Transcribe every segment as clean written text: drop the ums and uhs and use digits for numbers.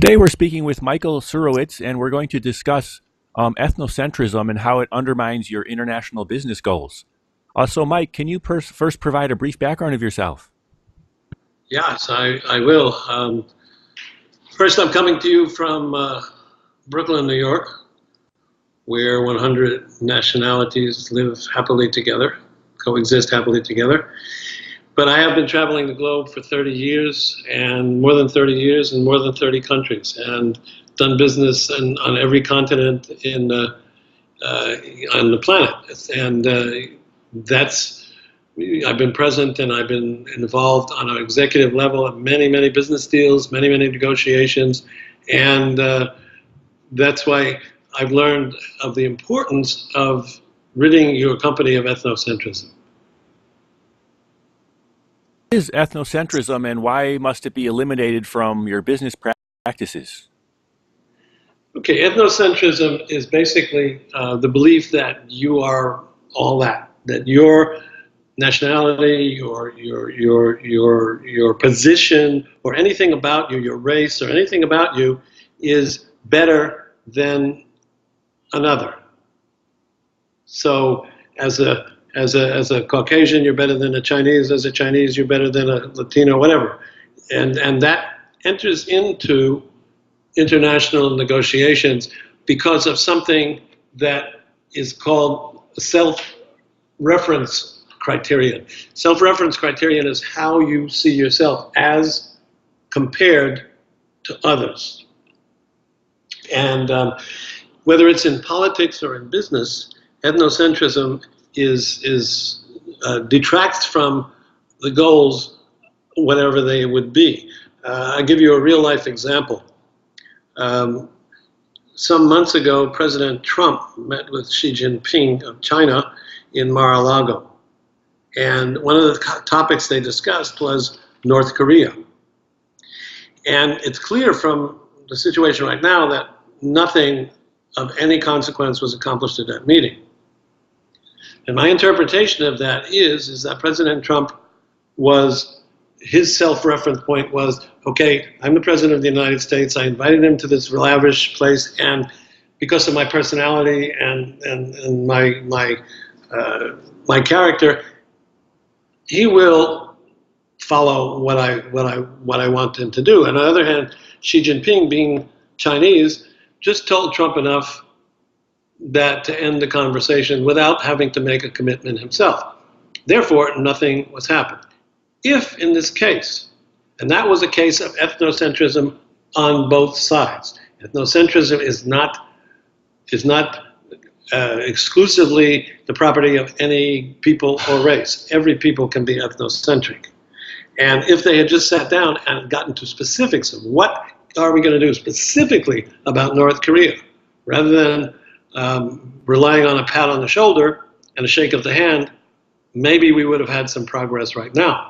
Today we're speaking with Michael Serwertz, and we're going to discuss ethnocentrism and how it undermines your international business goals. So, Mike, can you first provide a brief background of yourself? Yes, I will. First, I'm coming to you from Brooklyn, New York, where 100 nationalities live happily together, coexist happily together. But I have been traveling the globe for 30 years, and more than 30 years in more than 30 countries, and done business on every continent on the planet. And I've been present and I've been involved on an executive level in many, many business deals, many, many negotiations. And that's why I've learned of the importance of ridding your company of ethnocentrism. What is ethnocentrism, and why must it be eliminated from your business practices? Okay, ethnocentrism is basically the belief that you are all that your nationality, your position, or anything about you, your race, or anything about you, is better than another. So, as a Caucasian, you're better than a Chinese. As a Chinese, you're better than a Latino, whatever, and that enters into international negotiations because of something that is called self-reference criterion. Self-reference criterion is how you see yourself as compared to others. And whether it's in politics or in business, ethnocentrism detracts from the goals, whatever they would be. I'll give you a real-life example. Some months ago, President Trump met with Xi Jinping of China in Mar-a-Lago. And one of the topics they discussed was North Korea. And it's clear from the situation right now that nothing of any consequence was accomplished at that meeting. And my interpretation of that is that President Trump his self-reference point was, okay, I'm the President of the United States, I invited him to this lavish place, and because of my personality and my character, he will follow what I want him to do. On the other hand, Xi Jinping, being Chinese, just told Trump enough that to end the conversation without having to make a commitment himself. Therefore, nothing was happened. If in this case, and that was a case of ethnocentrism on both sides. Ethnocentrism is not exclusively the property of any people or race. Every people can be ethnocentric. And if they had just sat down and gotten to specifics of what are we going to do specifically about North Korea, rather than relying on a pat on the shoulder and a shake of the hand, maybe we would have had some progress right now.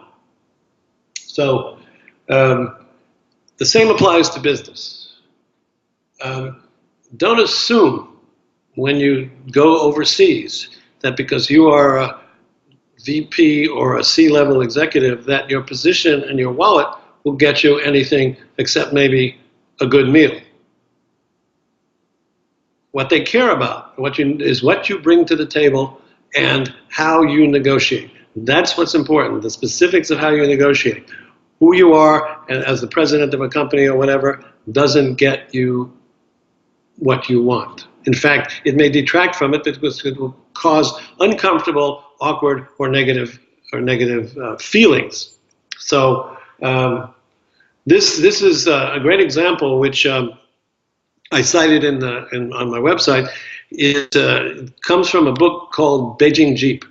So the same applies to business. Don't assume when you go overseas that because you are a VP or a C-level executive that your position and your wallet will get you anything except maybe a good meal. What they care about is what you bring to the table and how you negotiate. That's what's important, the specifics of how you negotiate. Who you are and as the president of a company or whatever doesn't get you what you want. In fact, it may detract from it because it will cause uncomfortable, awkward, or negative feelings. So this is a great example, which I cited on my website. It comes from a book called Beijing Jeep.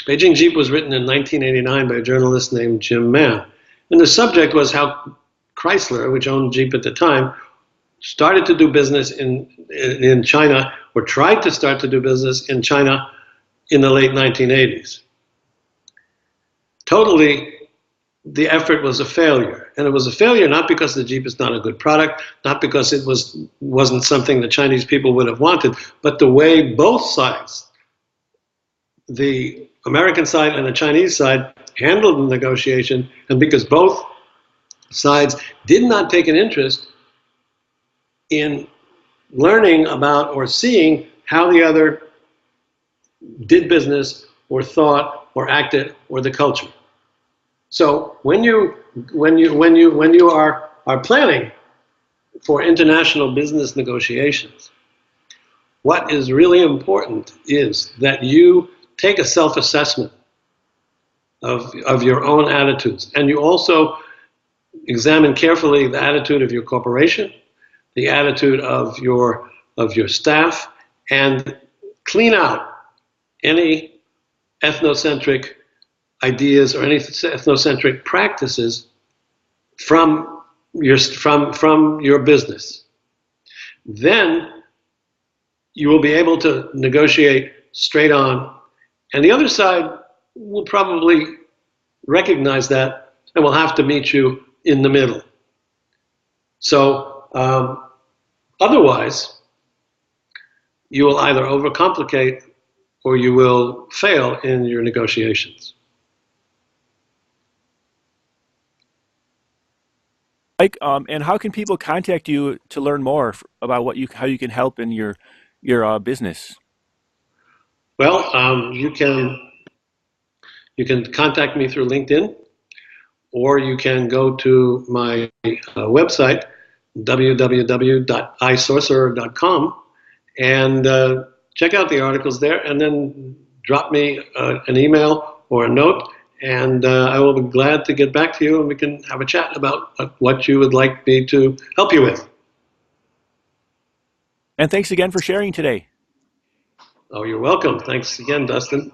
Beijing Jeep was written in 1989 by a journalist named Jim Mann. And the subject was how Chrysler, which owned Jeep at the time, started to do business in China, or tried to start to do business in China in the late 1980s. Totally, the effort was a failure. And it was a failure not because the Jeep is not a good product, not because it wasn't something the Chinese people would have wanted, but the way both sides, the American side and the Chinese side, handled the negotiation, and because both sides did not take an interest in learning about or seeing how the other did business or thought or acted or the culture. So when you are planning for international business negotiations, what is really important is that you take a self-assessment of your own attitudes, and you also examine carefully the attitude of your corporation, the attitude of your staff, and clean out any ethnocentric ideas or any ethnocentric practices from your business. Then you will be able to negotiate straight on, and the other side will probably recognize that and will have to meet you in the middle. So otherwise, you will either overcomplicate or you will fail in your negotiations. Mike, and how can people contact you to learn more about how you can help in your business? Well, you can contact me through LinkedIn, or you can go to my website, www.isorcerer.com, and check out the articles there, and then drop me an email or a note, and I will be glad to get back to you, and we can have a chat about what you would like me to help you with. And thanks again for sharing today. Oh, you're welcome. Thanks again, Dustin.